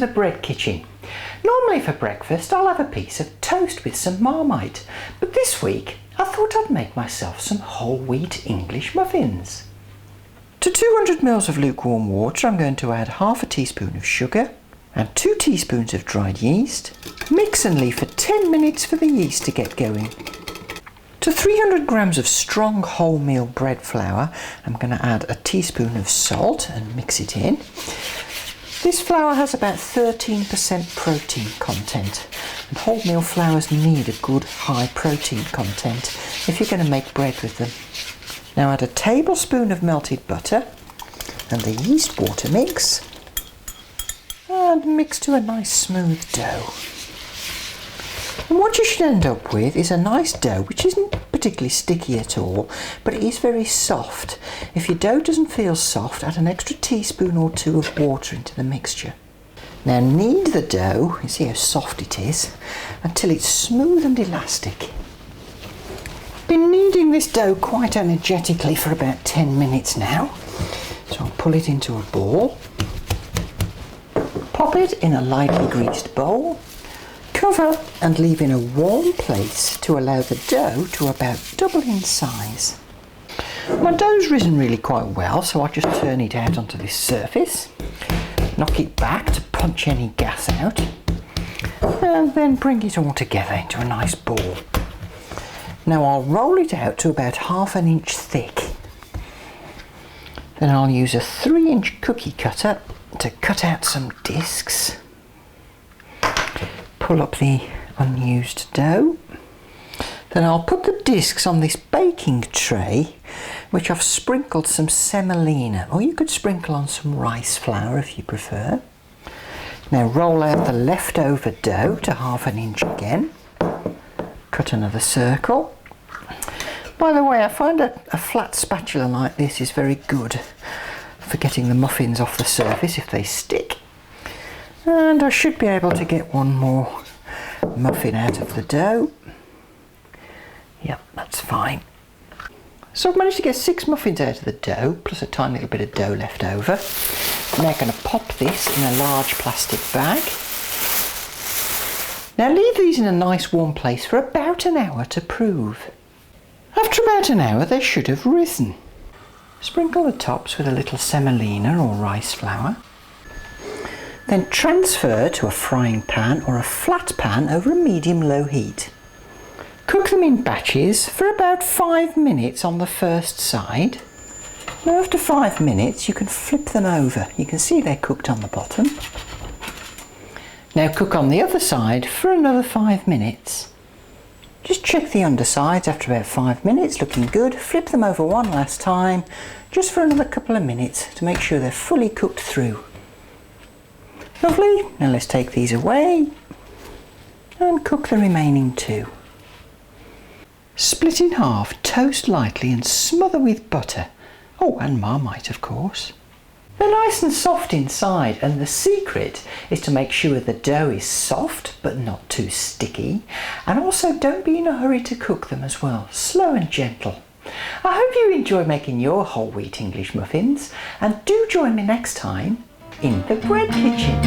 the bread kitchen. Normally for breakfast I'll have a piece of toast with some Marmite, but this week I thought I'd make myself some whole wheat English muffins. To 200 ml of lukewarm water I'm going to add half a teaspoon of sugar and 2 teaspoons of dried yeast. Mix and leave for 10 minutes for the yeast to get going. To 300 grams of strong wholemeal bread flour I'm going to add a teaspoon of salt and mix it in. This flour has about 13% protein content, and wholemeal flours need a good high protein content if you're going to make bread with them. Now add a tablespoon of melted butter and the yeast water mix and mix to a nice smooth dough. And what you should end up with is a nice dough which isn't particularly sticky at all, but it is very soft. If your dough doesn't feel soft, add an extra teaspoon or 2 of water into the mixture. Now knead the dough, you see how soft it is, until it's smooth and elastic. Been kneading this dough quite energetically for about 10 minutes now, so I'll pull it into a ball, pop it in a lightly greased bowl, cover and leave in a warm place to allow the dough to about double in size. My dough's risen really quite well, so I'll just turn it out onto this surface, knock it back to punch any gas out, and then bring it all together into a nice ball. Now I'll roll it out to about ½ an inch thick. Then I'll use a 3-inch cookie cutter to cut out some discs. Pull up the unused dough. Then I'll put the discs on this baking tray, which I've sprinkled some semolina, or you could sprinkle on some rice flour if you prefer. Now roll out the leftover dough to ½ an inch again. Cut another circle. By the way, I find a flat spatula like this is very good for getting the muffins off the surface if they stick. And I should be able to get one more muffin out of the dough. Yep, that's fine. So I've managed to get 6 muffins out of the dough, plus a tiny little bit of dough left over. I'm now going to pop this in a large plastic bag. Now leave these in a nice warm place for about an hour to prove. After about an hour they should have risen. Sprinkle the tops with a little semolina or rice flour. Then transfer to a frying pan or a flat pan over a medium-low heat. Cook them in batches for about 5 minutes on the first side. Now after 5 minutes you can flip them over. You can see they're cooked on the bottom. Now cook on the other side for another 5 minutes. Just check the undersides after about 5 minutes, looking good. Flip them over one last time, just for another couple of minutes to make sure they're fully cooked through. Lovely, now let's take these away and cook the remaining 2. Split in half, toast lightly and smother with butter. Oh, and Marmite of course. They're nice and soft inside, and the secret is to make sure the dough is soft but not too sticky, and also don't be in a hurry to cook them as well, slow and gentle. I hope you enjoy making your whole wheat English muffins, and do join me next time in the bread kitchen.